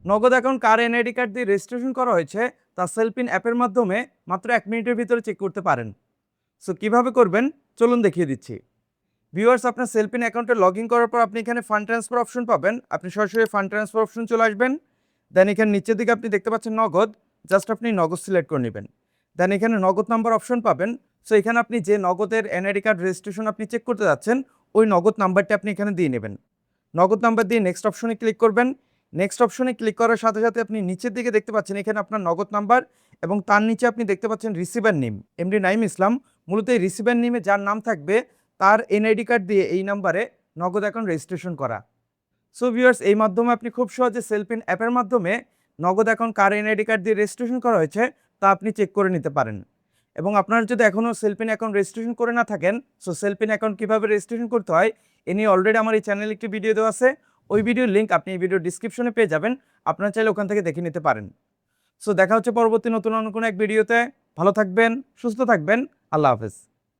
নগদ অ্যাকাউন্ট কার NID card দিয়ে registration করা হয়েছে তা সেলফিন অ্যাপের মাধ্যমে মাত্র 1 মিনিটের ভিতরে চেক করতে পারেন। সো কিভাবে করবেন চলুন দেখিয়ে দিচ্ছি। ভিউয়ার্স, আপনার সেলফিন অ্যাকাউন্টে লগ ইন করার পর আপনি এখানে ফান্ড ট্রান্সফার অপশন পাবেন। আপনি সরাসরি ফান্ড ট্রান্সফার অপশন চলে আসবেন। দেন এখানে নিচের দিকে আপনি দেখতে পাচ্ছেন নগদ, জাস্ট আপনি নগদ সিলেক্ট করে নেবেন। দেন এখানে নগদ নাম্বার অপশন পাবেন। সো এখানে আপনি যে নগদের এনআইডি কার্ড রেজিস্ট্রেশন আপনি চেক করতে যাচ্ছেন ওই নগদ নাম্বারটি আপনি এখানে দিয়ে নেবেন। নগদ নাম্বার দিয়ে নেক্সট অপশনে ক্লিক করবেন। নেক্সট অপশনে ক্লিক করার সাথে সাথে আপনি নিচের দিকে দেখতে পাচ্ছেন এখানে আপনার নগদ নাম্বার এবং তার নিচে আপনি দেখতে পাচ্ছেন রিসিভার নেম এমডি নাইম ইসলাম। মূলত এই রিসিভার নেমে যার নাম থাকবে তার এনআইডি কার্ড দিয়ে এই নাম্বারে নগদ অ্যাকাউন্ট রেজিস্ট্রেশন করা। সো ভিউয়ার্স, এই মাধ্যমে আপনি খুব সহজে সেলফিন অ্যাপের মাধ্যমে নগদ অ্যাকাউন্ট কার এনআইডি কার্ড দিয়ে রেজিস্ট্রেশন করা হয়েছে তা আপনি চেক করে নিতে পারেন। এবং আপনারা যদি এখনও সেলফিন অ্যাকাউন্ট রেজিস্ট্রেশন করে না থাকেন, সো সেলফিন অ্যাকাউন্ট কীভাবে রেজিস্ট্রেশন করতে হয় এ নিয়ে অলরেডি আমার এই চ্যানেলে একটি ভিডিও দেওয়া আছে। ওই ভিডিওর লিঙ্ক আপনি এই ভিডিও ডিসক্রিপশনে পেয়ে যাবেন, আপনারা চাইলে ওখান থেকে দেখে নিতে পারেন। সো দেখা হচ্ছে পরবর্তী নতুন অন্য কোনো এক ভিডিওতে। ভালো থাকবেন, সুস্থ থাকবেন, আল্লাহ হাফেজ।